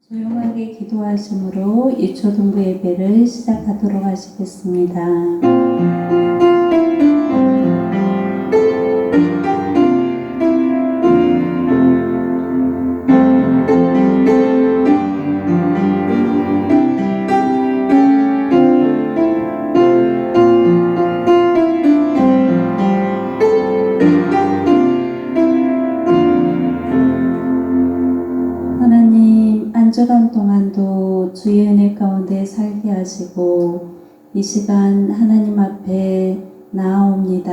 조용하게 기도하심으로 유초동부 예배를 시작하도록 하시겠습니다. 한 주간 동안도 주의 은혜 가운데 살게 하시고 이 시간 하나님 앞에 나아옵니다.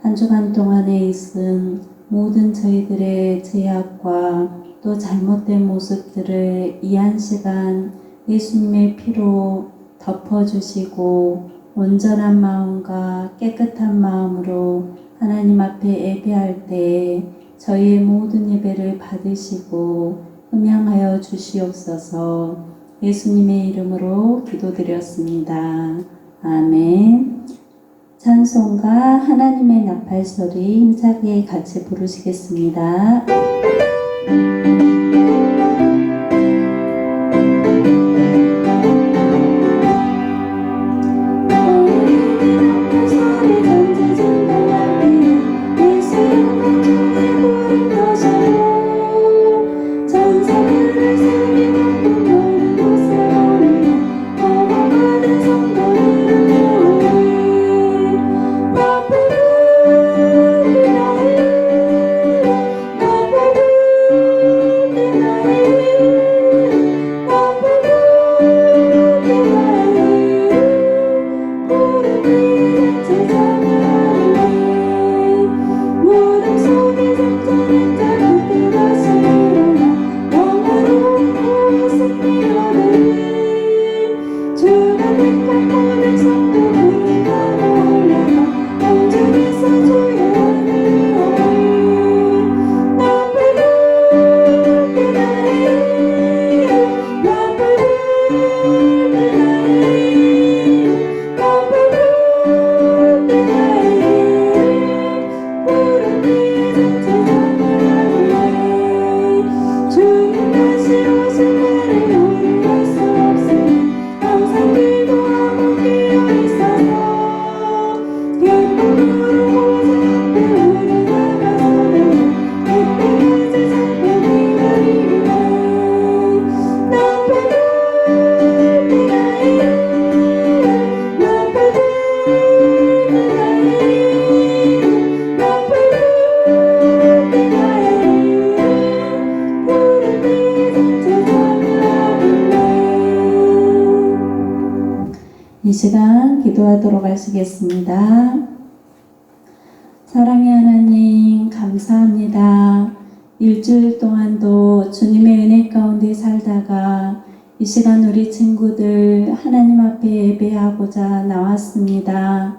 한 주간 동안에 있은 모든 저희들의 죄악과 또 잘못된 모습들을 이 한 시간 예수님의 피로 덮어주시고 온전한 마음과 깨끗한 마음으로 하나님 앞에 예배할 때 저희의 모든 예배를 받으시고 흠양하여 주시옵소서. 예수님의 이름으로 기도드렸습니다. 아멘. 찬송가 하나님의 나팔소리 힘차게 같이 부르시겠습니다. 이 시간 기도하도록 하시겠습니다. 사랑의 하나님 감사합니다. 일주일 동안도 주님의 은혜 가운데 살다가 이 시간 우리 친구들 하나님 앞에 예배하고자 나왔습니다.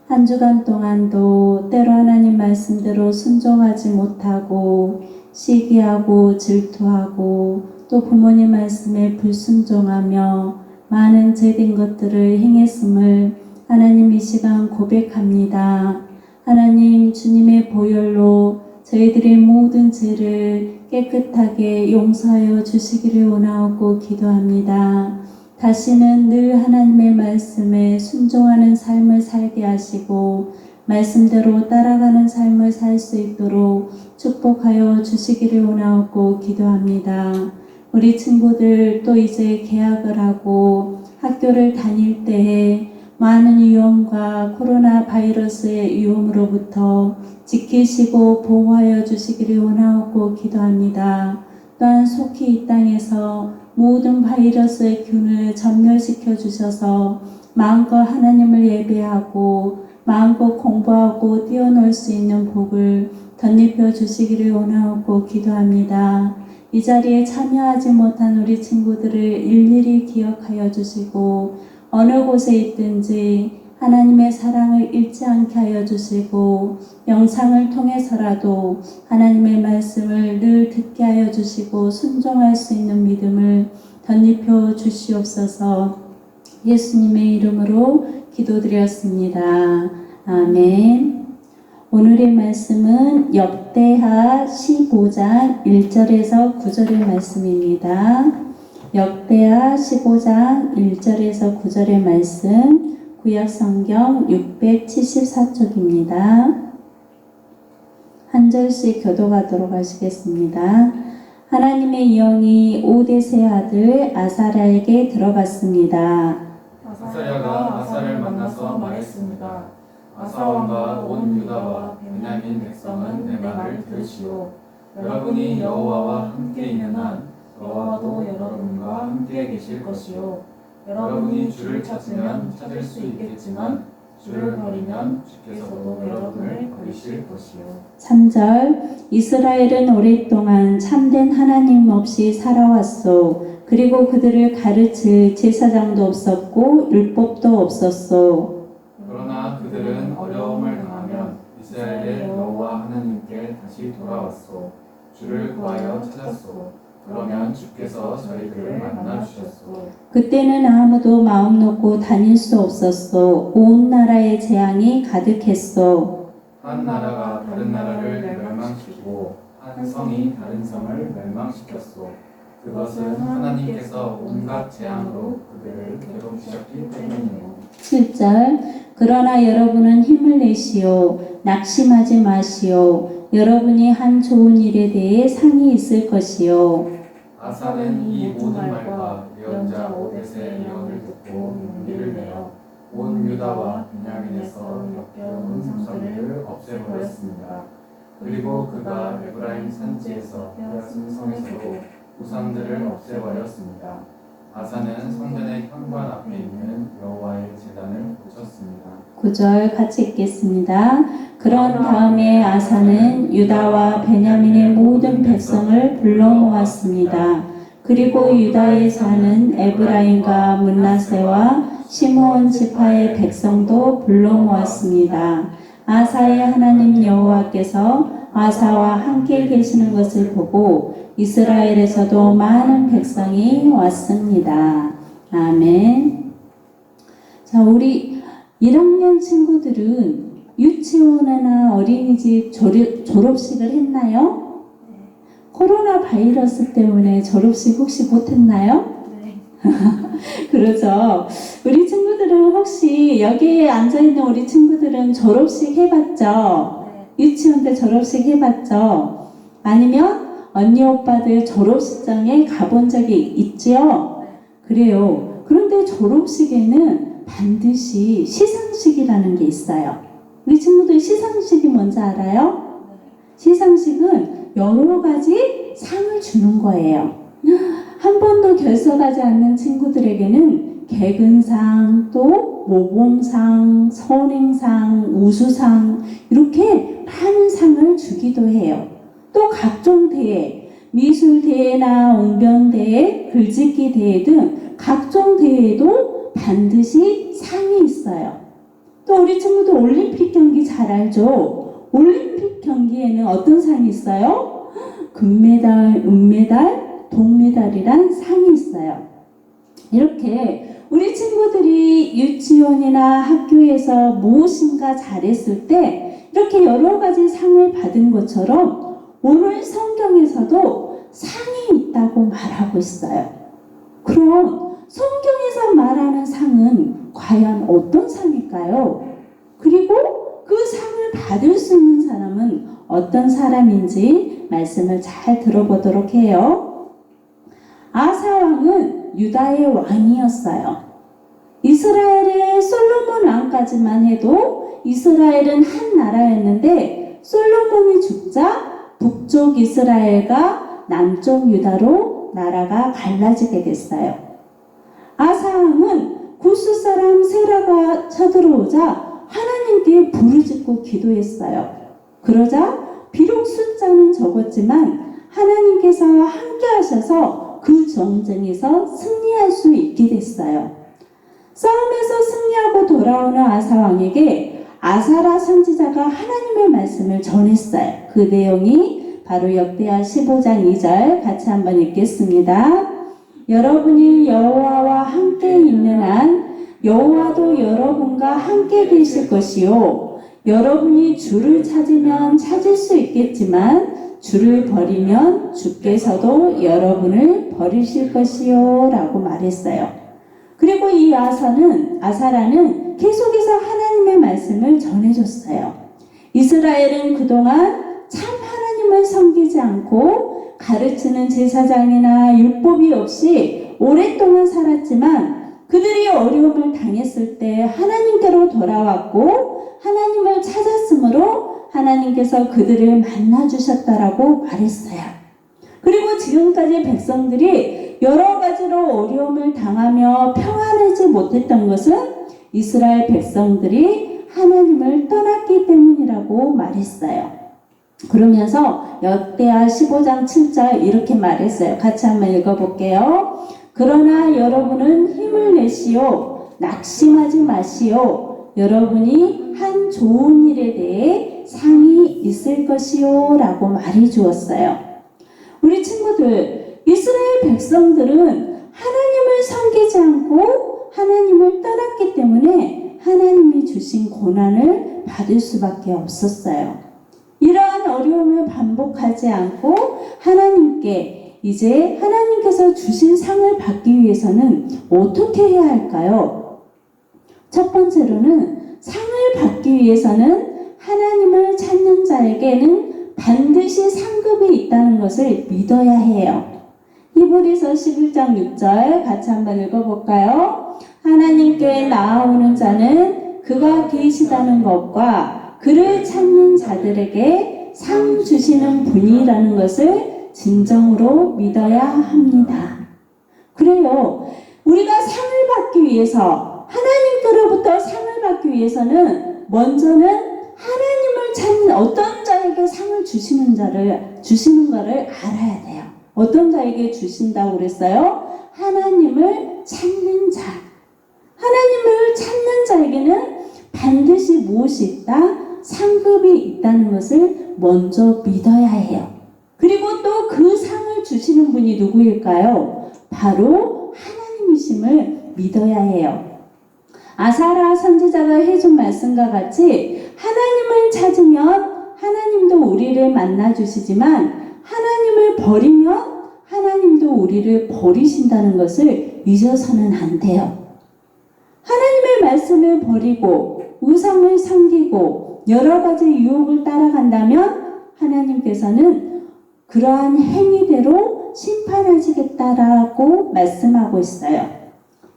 한 주간 동안도 때로 하나님 말씀대로 순종하지 못하고 시기하고 질투하고 또 부모님 말씀에 불순종하며 많은 죄된 것들을 행했음을 하나님 이 시간 고백합니다. 하나님 주님의 보혈로 저희들의 모든 죄를 깨끗하게 용서하여 주시기를 원하고 기도합니다. 다시는 늘 하나님의 말씀에 순종하는 삶을 살게 하시고 말씀대로 따라가는 삶을 살 수 있도록 축복하여 주시기를 원하고 기도합니다. 우리 친구들 또 이제 개학을 하고 학교를 다닐 때에 많은 위험과 코로나 바이러스의 위험으로부터 지키시고 보호하여 주시기를 원하고 기도합니다. 또한 속히 이 땅에서 모든 바이러스의 균을 전멸시켜 주셔서 마음껏 하나님을 예배하고 마음껏 공부하고 뛰어놀 수 있는 복을 덧입혀 주시기를 원하고 기도합니다. 이 자리에 참여하지 못한 우리 친구들을 일일이 기억하여 주시고 어느 곳에 있든지 하나님의 사랑을 잃지 않게 하여 주시고 영상을 통해서라도 하나님의 말씀을 늘 듣게 하여 주시고 순종할 수 있는 믿음을 덧입혀 주시옵소서. 예수님의 이름으로 기도드렸습니다. 아멘. 오늘의 말씀은 역대하 15장 1절에서 9절의 말씀입니다. 역대하 15장 1절에서 9절의 말씀, 구약성경 674쪽입니다. 한 절씩 교독하도록 하시겠습니다. 하나님의 영이 오뎃의 아들 아사랴에게 들어갔습니다. 아사랴가 아사를 만나서 말했습니다. 아사왕과 온 유다와 베냐민 백성은 내 말을 들으시오. 여러분이 여호와와 함께 있는 한 여호와도 여러분과 함께 계실 것이요. 여러분이 주를 찾으면 찾을 수 있겠지만 주를 버리면 주께서도 여러분을 버리실 것이요. 3절 이스라엘은 오랫동안 참된 하나님 없이 살아왔소. 그리고 그들을 가르칠 제사장도 없었고 율법도 없었소. 그러나 그들은 어려움을 당하면 이스라엘의 여호와 하나님께 다시 돌아왔소. 주를 구하여 찾았소. 그러면 주께서 저희들을 만나 주셨소. 그때는 아무도 마음 놓고 다닐 수 없었소. 온 나라에 재앙이 가득했소. 한 나라가 다른 나라를 멸망시키고 한 성이 다른 성을 멸망시켰소. 그것은 하나님께서 온갖 재앙으로 그들을 괴롭히셨기 때문이에요. 7절 그러나 여러분은 힘을 내시오. 낙심하지 마시오. 여러분이 한 좋은 일에 대해 상이 있을 것이요. 아사는 이 모든 말과 예언자 오뎃의 예언을 듣고 용기를 내어 온 유다와 베냐민에서 역겨운 상처를 없애버렸습니다. 그리고 그가 에브라임 산지에서 빼앗은 성에서도 우상들을 없애버렸습니다. 아사는 성전의 현관 앞에 있는 여호와의 제단을 고쳤습니다. 9절 같이 읽겠습니다. 그런 다음에 아사는 유다와 베냐민의 모든 백성을 불러 모았습니다. 그리고 유다에 사는 에브라임과 므낫세와 시므온 지파의 백성도 불러 모았습니다. 아사의 하나님 여호와께서 아사와 함께 계시는 것을 보고 이스라엘에서도 많은 백성이 왔습니다. 아멘. 자, 우리 1학년 친구들은 유치원이나 어린이집 졸업식을 했나요? 코로나 바이러스 때문에 졸업식 혹시 못했나요? 네. 그러죠. 우리 친구들은 혹시 여기에 앉아있는 우리 친구들은 졸업식 해봤죠? 유치원 때 졸업식 해봤죠? 아니면 언니 오빠들 졸업식장에 가본 적이 있지요? 그래요. 그런데 졸업식에는 반드시 시상식이라는 게 있어요. 우리 친구들 시상식이 뭔지 알아요? 시상식은 여러 가지 상을 주는 거예요. 한 번도 결석하지 않는 친구들에게는 개근상, 또 모범상, 선행상, 우수상 이렇게 많은 상을 주기도 해요. 또 각종 대회, 미술대회나 웅변대회, 글짓기 대회 등 각종 대회에도 반드시 상이 있어요. 또 우리 친구들 올림픽 경기 잘 알죠? 올림픽 경기에는 어떤 상이 있어요? 금메달, 은메달, 동메달이란 상이 있어요. 이렇게 우리 친구들이 유치원이나 학교에서 무엇인가 잘했을 때 이렇게 여러 가지 상을 받은 것처럼 오늘 성경에서도 상이 있다고 말하고 있어요. 그럼 성경에서 말하는 상은 과연 어떤 상일까요? 그리고 그 상을 받을 수 있는 사람은 어떤 사람인지 말씀을 잘 들어보도록 해요. 아사 왕은 유다의 왕이었어요. 이스라엘의 솔로몬 왕까지만 해도 이스라엘은 한 나라였는데 솔로몬이 죽자 북쪽 이스라엘과 남쪽 유다로 나라가 갈라지게 됐어요. 아사 왕은 구스 사람 세라가 쳐들어오자 하나님께 부르짖고 기도했어요. 그러자 비록 숫자는 적었지만 하나님께서 함께 하셔서 그 전쟁에서 승리할 수 있게 됐어요. 싸움에서 승리하고 돌아오는 아사 왕에게 아사랴 선지자가 하나님의 말씀을 전했어요. 그 내용이 바로 역대하 15장 2절 같이 한번 읽겠습니다. 여러분이 여호와와 함께 있는 한 여호와도 여러분과 함께 계실 것이요. 여러분이 주를 찾으면 찾을 수 있겠지만 주를 버리면 주께서도 여러분을 버리실 것이요 라고 말했어요. 그리고 이 아사라는 계속해서 하나님의 말씀을 전해줬어요. 이스라엘은 그동안 참 하나님을 섬기지 않고 가르치는 제사장이나 율법이 없이 오랫동안 살았지만 그들이 어려움을 당했을 때 하나님께로 돌아왔고 하나님을 찾았으므로 하나님께서 그들을 만나주셨다라고 말했어요. 그리고 지금까지 백성들이 여러 가지로 어려움을 당하며 평안하지 못했던 것은 이스라엘 백성들이 하나님을 떠났기 때문이라고 말했어요. 그러면서 역대하 15장 7절 이렇게 말했어요. 같이 한번 읽어볼게요. 그러나 여러분은 힘을 내시오. 낙심하지 마시오. 여러분이 한 좋은 일에 대해 상이 있을 것이요 라고 말해 주었어요. 우리 친구들, 이스라엘 백성들은 하나님을 섬기지 않고 하나님을 떠났기 때문에 하나님이 주신 고난을 받을 수밖에 없었어요. 이러한 어려움을 반복하지 않고 하나님께 이제 하나님께서 주신 상을 받기 위해서는 어떻게 해야 할까요? 첫 번째로는 상을 받기 위해서는 하나님을 찾는 자에게는 반드시 상급이 있다는 것을 믿어야 해요. 히브리서 11장 6절 같이 한번 읽어볼까요? 하나님께 나아오는 자는 그가 계시다는 것과 그를 찾는 자들에게 상 주시는 분이라는 것을 진정으로 믿어야 합니다. 그래요. 우리가 상을 받기 위해서 하나님께로부터 상을 받기 위해서는 먼저는 하나님을 찾는 어떤 자에게 상을 주시는 거를 알아야 돼요. 어떤 자에게 주신다고 그랬어요? 하나님을 찾는 자. 하나님을 찾는 자에게는 반드시 무엇이 있다? 상급이 있다는 것을 먼저 믿어야 해요. 그리고 또 그 상을 주시는 분이 누구일까요? 바로 하나님이심을 믿어야 해요. 아사라 선지자가 해준 말씀과 같이 하나님을 찾으면 하나님도 우리를 만나주시지만 하나님을 버리면 하나님도 우리를 버리신다는 것을 잊어서는 안 돼요. 하나님의 말씀을 버리고 우상을 섬기고 여러 가지 유혹을 따라간다면 하나님께서는 그러한 행위대로 심판하시겠다라고 말씀하고 있어요.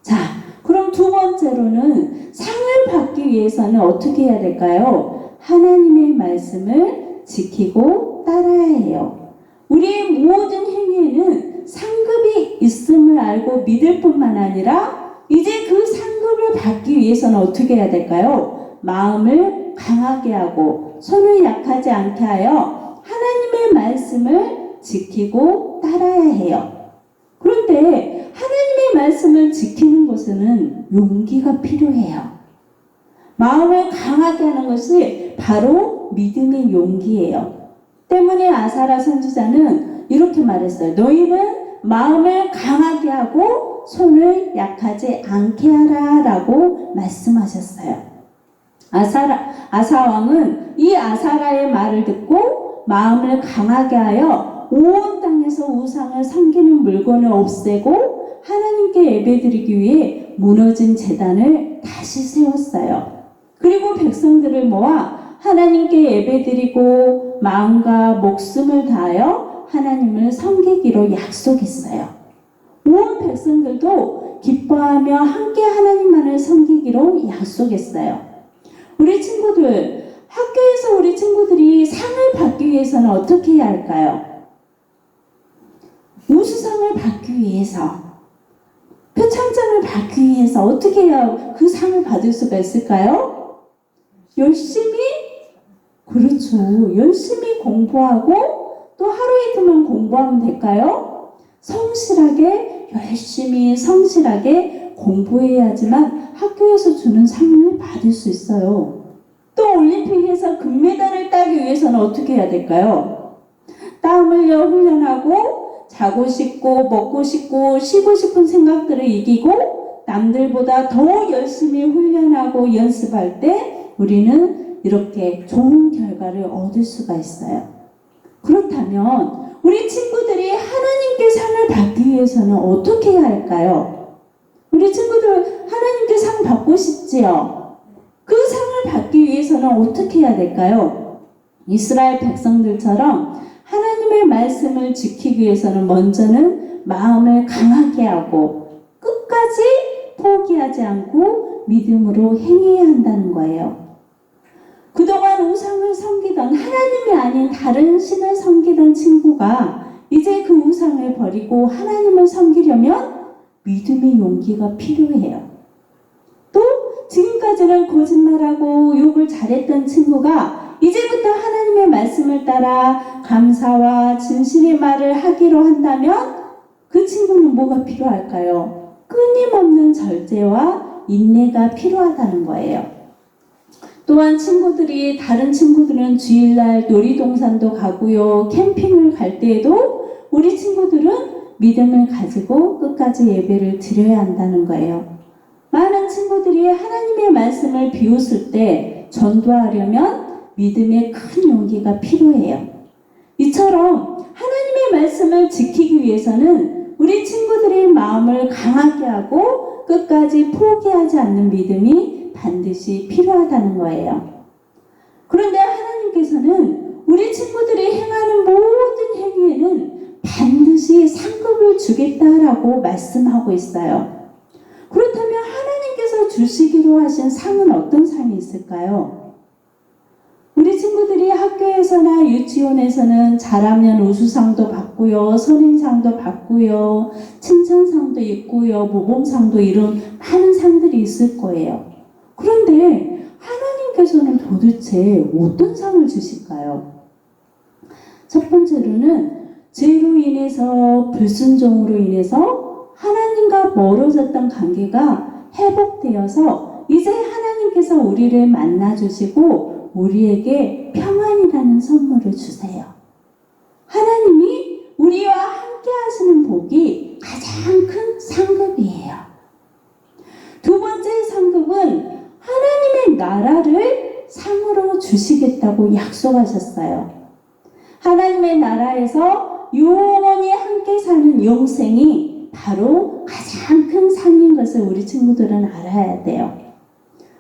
자, 그럼 두 번째로는 상을 받기 위해서는 어떻게 해야 될까요? 하나님의 말씀을 지키고 따라야 해요. 우리의 모든 행위에는 상급이 있음을 알고 믿을 뿐만 아니라 이제 그 상급을 받기 위해서는 어떻게 해야 될까요? 마음을 강하게 하고 손을 약하지 않게 하여 하나님의 말씀을 지키고 따라야 해요. 그런데 하나님의 말씀을 지키는 것에는 용기가 필요해요. 마음을 강하게 하는 것이 바로 믿음의 용기예요. 때문에 아사라 선지자는 이렇게 말했어요. 너희는 마음을 강하게 하고 손을 약하지 않게 하라 라고 말씀하셨어요. 아사왕은 이 아사라의 말을 듣고 마음을 강하게 하여 온 땅에서 우상을 섬기는 물건을 없애고 하나님께 예배드리기 위해 무너진 제단을 다시 세웠어요. 그리고 백성들을 모아 하나님께 예배드리고 마음과 목숨을 다하여 하나님을 섬기기로 약속했어요. 온 백성들도 기뻐하며 함께 하나님만을 섬기기로 약속했어요. 우리 친구들, 학교에서 우리 친구들이 상을 받기 위해서는 어떻게 해야 할까요? 우수상을 받기 위해서, 표창장을 받기 위해서 어떻게 해야 그 상을 받을 수가 있을까요? 열심히? 그렇죠. 열심히 공부하고 또 하루 이틀만 공부하면 될까요? 성실하게, 열심히 성실하게 공부해야지만 학교에서 주는 상을 받을 수 있어요. 또 올림픽에서 금메달을 따기 위해서는 어떻게 해야 될까요? 땀 흘려 훈련하고 자고 싶고 먹고 싶고 쉬고 싶은 생각들을 이기고 남들보다 더 열심히 훈련하고 연습할 때 우리는 이렇게 좋은 결과를 얻을 수가 있어요. 그렇다면 우리 친구들이 하나님께 상을 받기 위해서는 어떻게 해야 할까요? 우리 친구들 하나님께 상 받고 싶지요? 그 상을 받기 위해서는 어떻게 해야 될까요? 이스라엘 백성들처럼 하나님의 말씀을 지키기 위해서는 먼저는 마음을 강하게 하고 끝까지 포기하지 않고 믿음으로 행해야 한다는 거예요. 그동안 우상을 섬기던 하나님이 아닌 다른 신을 섬기던 친구가 이제 그 우상을 버리고 하나님을 섬기려면 믿음의 용기가 필요해요. 또 지금까지는 거짓말하고 욕을 잘했던 친구가 이제부터 하나님의 말씀을 따라 감사와 진실의 말을 하기로 한다면 그 친구는 뭐가 필요할까요? 끊임없는 절제와 인내가 필요하다는 거예요. 또한 다른 친구들은 주일날 놀이동산도 가고요, 캠핑을 갈 때에도 우리 친구들은 믿음을 가지고 끝까지 예배를 드려야 한다는 거예요. 많은 친구들이 하나님의 말씀을 비웃을 때 전도하려면 믿음의 큰 용기가 필요해요. 이처럼 하나님의 말씀을 지키기 위해서는 우리 친구들의 마음을 강하게 하고 끝까지 포기하지 않는 믿음이 반드시 필요하다는 거예요. 그런데 하나님께서는 우리 친구들이 행하는 모든 행위에는 반드시 상급을 주겠다라고 말씀하고 있어요. 그렇다면 하나님께서 주시기로 하신 상은 어떤 상이 있을까요? 우리 친구들이 학교에서나 유치원에서는 잘하면 우수상도 받고요, 선행상도 받고요, 칭찬상도 있고요, 모범상도 이런 많은 상들이 있을 거예요. 그런데 하나님께서는 도대체 어떤 상을 주실까요? 첫 번째로는 죄로 인해서 불순종으로 인해서 하나님과 멀어졌던 관계가 회복되어서 이제 하나님께서 우리를 만나주시고 우리에게 평안이라는 선물을 주세요. 하나님이 우리와 함께 하시는 복이 가장 큰 상급이에요. 두 번째 상급은 하나님의 나라를 상으로 주시겠다고 약속하셨어요. 하나님의 나라에서 영원히 함께 사는 영생이 바로 가장 큰 상인 것을 우리 친구들은 알아야 돼요.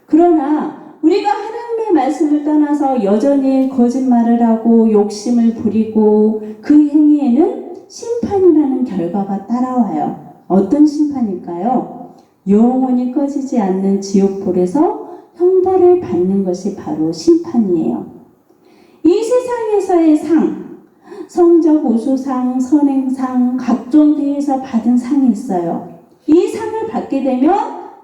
그러나 우리가 하나님의 말씀을 떠나서 여전히 거짓말을 하고 욕심을 부리고 그 행위에는 심판이라는 결과가 따라와요. 어떤 심판일까요? 영원히 꺼지지 않는 지옥불에서 형벌을 받는 것이 바로 심판이에요. 이 세상에서의 상, 성적 우수상, 선행상, 각종 대회에서 받은 상이 있어요. 이 상을 받게 되면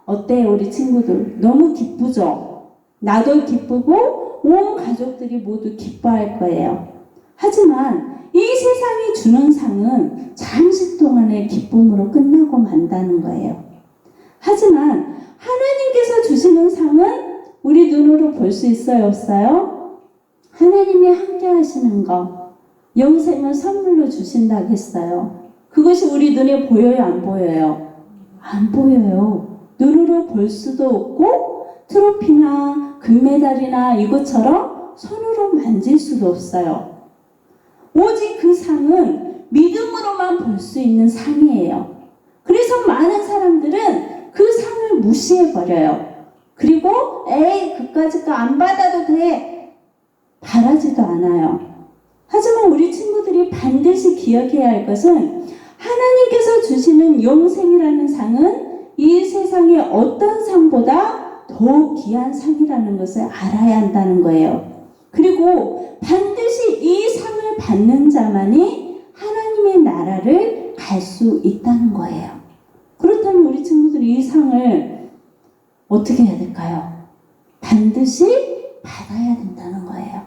어때요, 우리 친구들? 너무 기쁘죠? 나도 기쁘고 온 가족들이 모두 기뻐할 거예요. 하지만 이 세상이 주는 상은 잠시 동안의 기쁨으로 끝나고 만다는 거예요. 하지만 하나님께서 주시는 상은 우리 눈으로 볼 수 있어요, 없어요? 하나님이 함께 하시는 거, 영생을 선물로 주신다고 했어요. 그것이 우리 눈에 보여요, 안 보여요? 안 보여요. 눈으로 볼 수도 없고 트로피나 금메달이나 이것처럼 손으로 만질 수도 없어요. 오직 그 상은 믿음으로만 볼 수 있는 상이에요. 그래서 많은 사람들은 그 상을 무시해버려요. 그리고 그까짓 거 안 받아도 돼, 바라지도 않아요. 하지만 우리 친구들이 반드시 기억해야 할 것은 하나님께서 주시는 영생이라는 상은 이 세상의 어떤 상보다 더 귀한 상이라는 것을 알아야 한다는 거예요. 그리고 반드시 이 상을 받는 자만이 하나님의 나라를 갈 수 있다는 거예요. 그렇다면 우리 친구들이 이 상을 어떻게 해야 될까요? 반드시 받아야 된다는 거예요.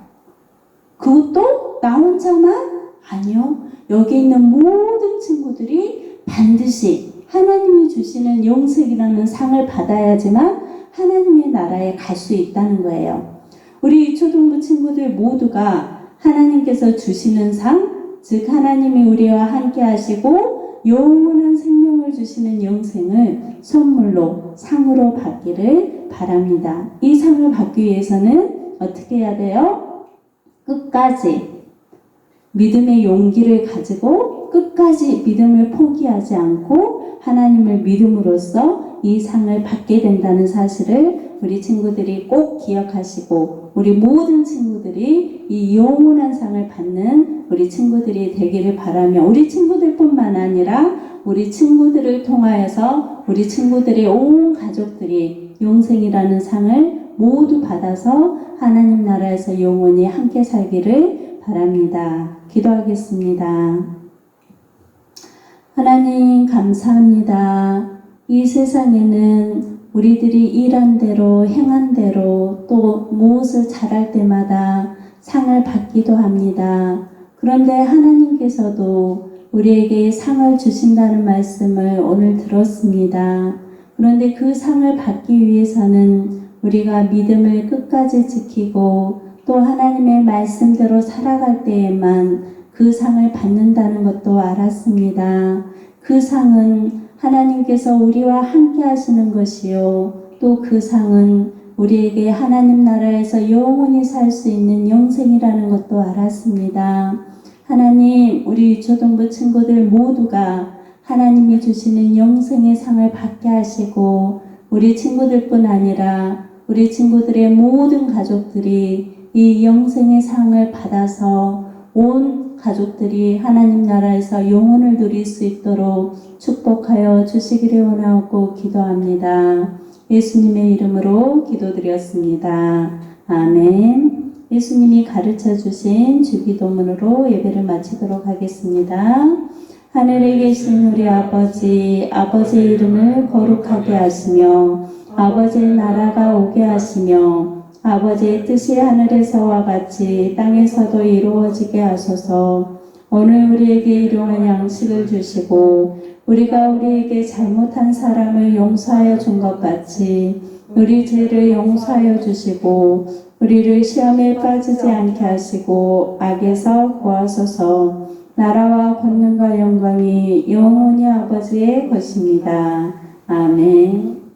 그것도 나 혼자만? 아니요. 여기 있는 모든 친구들이 반드시 하나님이 주시는 영생이라는 상을 받아야지만 하나님의 나라에 갈 수 있다는 거예요. 우리 유초등부 친구들 모두가 하나님께서 주시는 상, 즉 하나님이 우리와 함께 하시고 영원한 생명을 주시는 영생을 선물로 상으로 받기를 바랍니다. 이 상을 받기 위해서는 어떻게 해야 돼요? 끝까지 믿음의 용기를 가지고 끝까지 믿음을 포기하지 않고 하나님을 믿음으로써 이 상을 받게 된다는 사실을 우리 친구들이 꼭 기억하시고 우리 모든 친구들이 이 영원한 상을 받는 우리 친구들이 되기를 바라며 우리 친구들뿐만 아니라 우리 친구들을 통하여서 우리 친구들의 온 가족들이 영생이라는 상을 모두 받아서 하나님 나라에서 영원히 함께 살기를 바랍니다. 기도하겠습니다. 하나님 감사합니다. 이 세상에는 우리들이 일한 대로 행한 대로 또 무엇을 잘할 때마다 상을 받기도 합니다. 그런데 하나님께서도 우리에게 상을 주신다는 말씀을 오늘 들었습니다. 그런데 그 상을 받기 위해서는 우리가 믿음을 끝까지 지키고 또 하나님의 말씀대로 살아갈 때에만 그 상을 받는다는 것도 알았습니다. 그 상은 하나님께서 우리와 함께 하시는 것이요. 또 그 상은 우리에게 하나님 나라에서 영원히 살 수 있는 영생이라는 것도 알았습니다. 하나님, 우리 유초동부 친구들 모두가 하나님이 주시는 영생의 상을 받게 하시고 우리 친구들뿐 아니라 우리 친구들의 모든 가족들이 이 영생의 상을 받아서 온 가족들이 하나님 나라에서 영혼을 누릴 수 있도록 축복하여 주시기를 원하고 기도합니다. 예수님의 이름으로 기도드렸습니다. 아멘. 예수님이 가르쳐 주신 주기도문으로 예배를 마치도록 하겠습니다. 하늘에 계신 우리 아버지, 아버지의 이름을 거룩하게 하시며 아버지의 나라가 오게 하시며 아버지의 뜻이 하늘에서와 같이 땅에서도 이루어지게 하소서. 오늘 우리에게 일용할 양식을 주시고 우리가 우리에게 잘못한 사람을 용서하여 준 것 같이 우리 죄를 용서하여 주시고 우리를 시험에 빠지지 않게 하시고 악에서 구하소서. 나라와 권능과 영광이 영원히 아버지의 것입니다. 아멘.